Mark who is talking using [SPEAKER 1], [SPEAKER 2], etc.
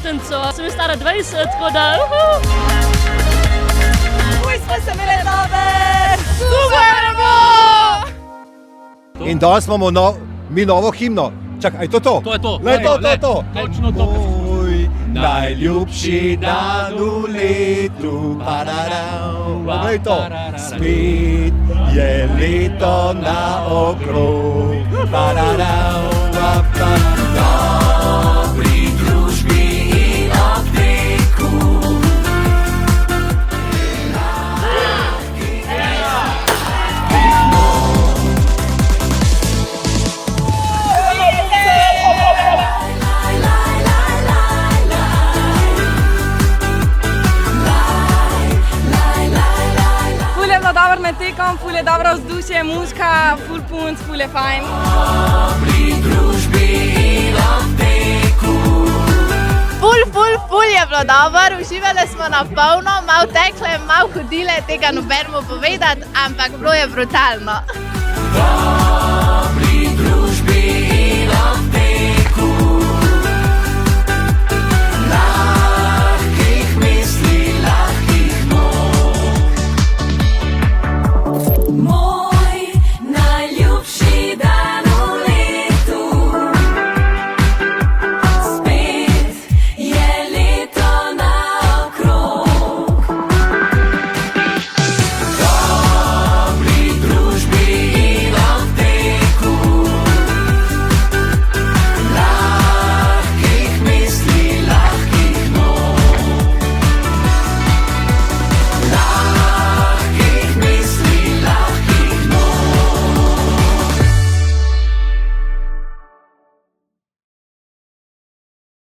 [SPEAKER 1] počitnico, sem stara 20, tako da...
[SPEAKER 2] Uj, smo se imeli dober!
[SPEAKER 1] Super!
[SPEAKER 3] In danes imamo mi novo himno. Čakaj, je to to?
[SPEAKER 4] To je to.
[SPEAKER 3] To.
[SPEAKER 4] Točno to.
[SPEAKER 3] Moj najljubši dan v letu, poglej to. Spet je leto na okrog, dobri družbi in odteku.
[SPEAKER 2] Dobro med tekom, ful je dobro vzdušje, muzika, ful punc, ful je fajn.
[SPEAKER 3] Dobri družbi in odteku.
[SPEAKER 5] Ful je bilo dobro, uživali smo na polno, malo tekle, malo hodile, tega nobenemu povedati, ampak bilo je brutalno.